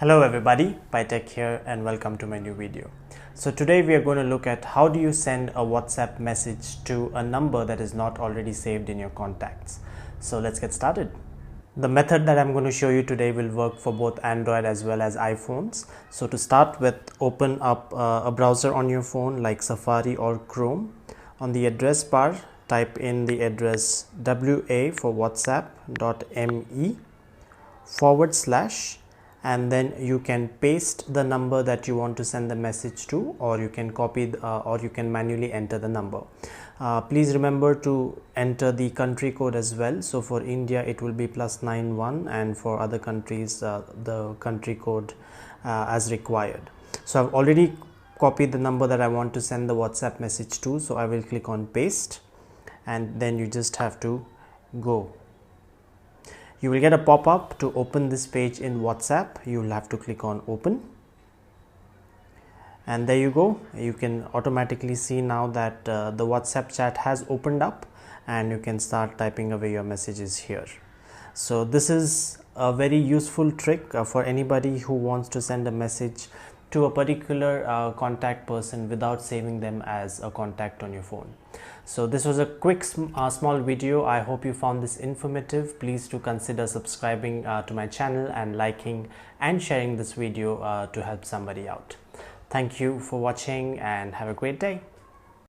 Hello everybody, PyTech here and welcome to my new video. So today we are going to look at how do you send a WhatsApp message to a number that is not already saved in your contacts. So let's get started. The method that I'm going to show you today will work for both Android as well as iPhones. So to start with, open up a browser on your phone like Safari or Chrome. On the address bar, type in the address wa for whatsapp.me/, and then you can paste the number that you want to send the message to, or you can copy or you can manually enter the number. Please remember to enter the country code as well. So for India it will be +91, and for other countries the country code as required. So I've already copied the number that I want to send the WhatsApp message to, so I will click on paste, and then you just have to go. You will get a pop-up to open this page in WhatsApp. You will have to click on open, and there you go. You can automatically see now that the WhatsApp chat has opened up, and you can start typing away your messages here. So this is a very useful trick for anybody who wants to send a message to a particular contact person without saving them as a contact on your phone. So this was a quick small video. I hope you found this informative. Please do consider subscribing to my channel and liking and sharing this video to help somebody out. Thank you for watching and have a great day.